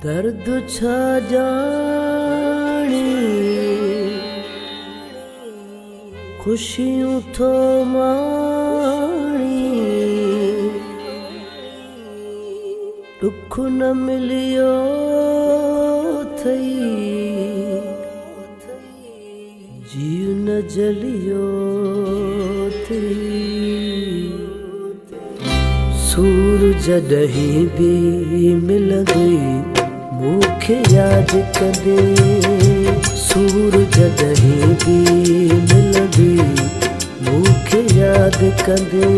दर्द छा जानी खुशियों थो माणी दुख न मिलियो थई जीव न जलियो थई सूरज जॾहिं भी मिलंदई मूंखे यादि कंदे सूरज जॾहिं भी मिलंदई मूंखे यादि कंदे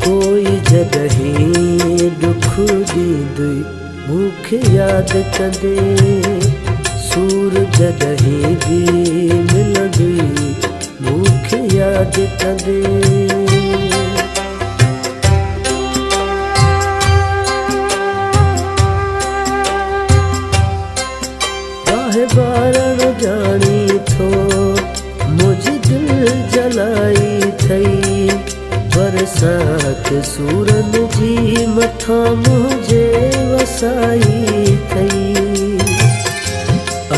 कोई जॾहिं दुख ॾींदई मूंखे यादि कंदे सूरज जॾहिं भी मिलंदई मूंखे यादि कंदे बारण जानी थो मुझी दिल जलाई थई बरसात सूरन जी मथा मुझे वसाई थई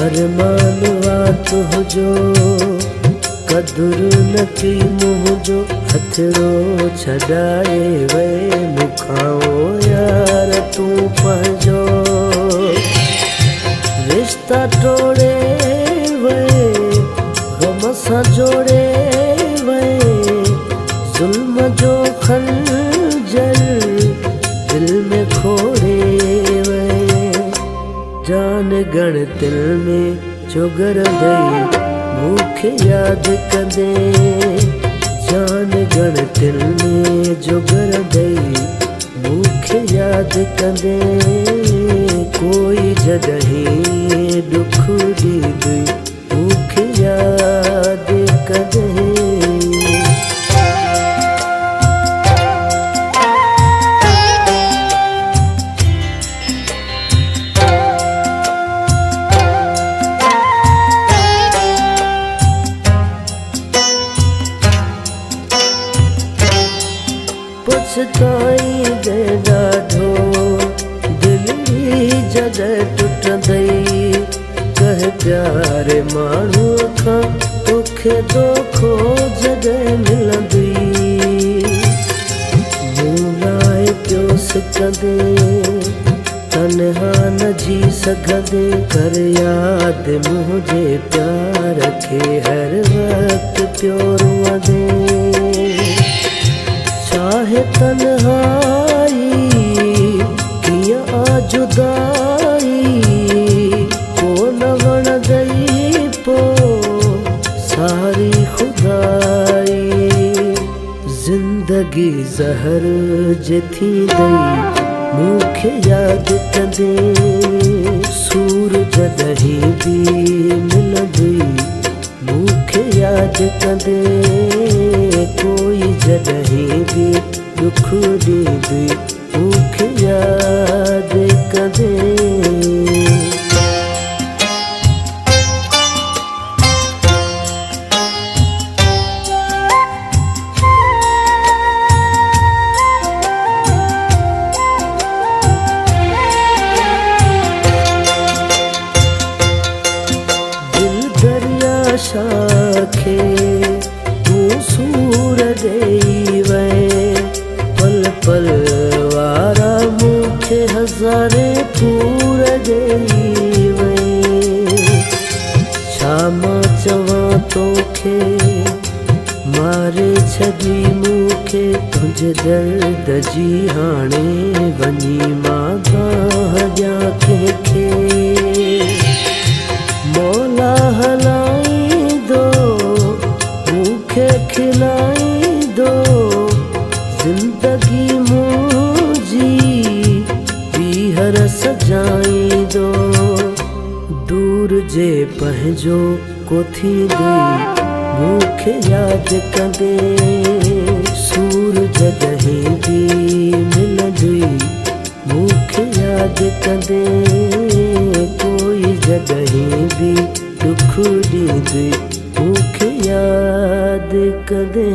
अरमान वात हुजो कदुर न की मुझो हथरो छॾाए वे मुखाओ यार तू पंहिंजो रिश्ता तोड़े वे गम सां जोड़े वे जुल्म जो खंजर दिल में खोड़े वे जान गण दिल में चुगर दई मूंखे यादि कंदे जान गण दिल में जुगर दई मूंखे यादि कंदे कोई जॾहिं दुख ॾींदई मूंखे यादि कंदे पछताई दे ॾाढो जॾहिं टुटंदई कह प्यारे माण्हूअ खां तोखे दोखो जॾहिं मिलंदई मूं लाइ पियो सिकंदे तन्हा न जी सघंदे कर यादि मुंहिंजे प्यार खे हर वक़्तु पियो रुअंदे चाहे तन्हाई कीअं आ जुदाई को न वणंदई पो सारी खुदाई जिंदगी ज़हर जे थींदई मूंखे यादि कंदे सूरज जॾहिं भी मिलंदई मूंखे यादि कंदे कोई जॾहिं भी दुख ॾींदई मूंखे यादि कंदे दिल दरिया शाखे तूं सूर ॾेई वए पल पल वारा मूंखे हज़ारे पूर ॾेई वए छा मां चवां तोखे मारे छॾी मूंखे तुंहिंजे दर्द जी हाणे वञी मां गाह ॾियां कंहिंखे मौला हलाईंदो मूंखे खिलाईंदो जिंदगी मुंहिंजी ॿीहर सजाईंदो दूर जे पंहिंजो को थींदई मूंखे यादि कंदे सूरज जॾहिं भी मिलंदई मूंखे यादि कंदे कोई जॾहिं भी दुख ॾींदई मूंखे यादि कंदे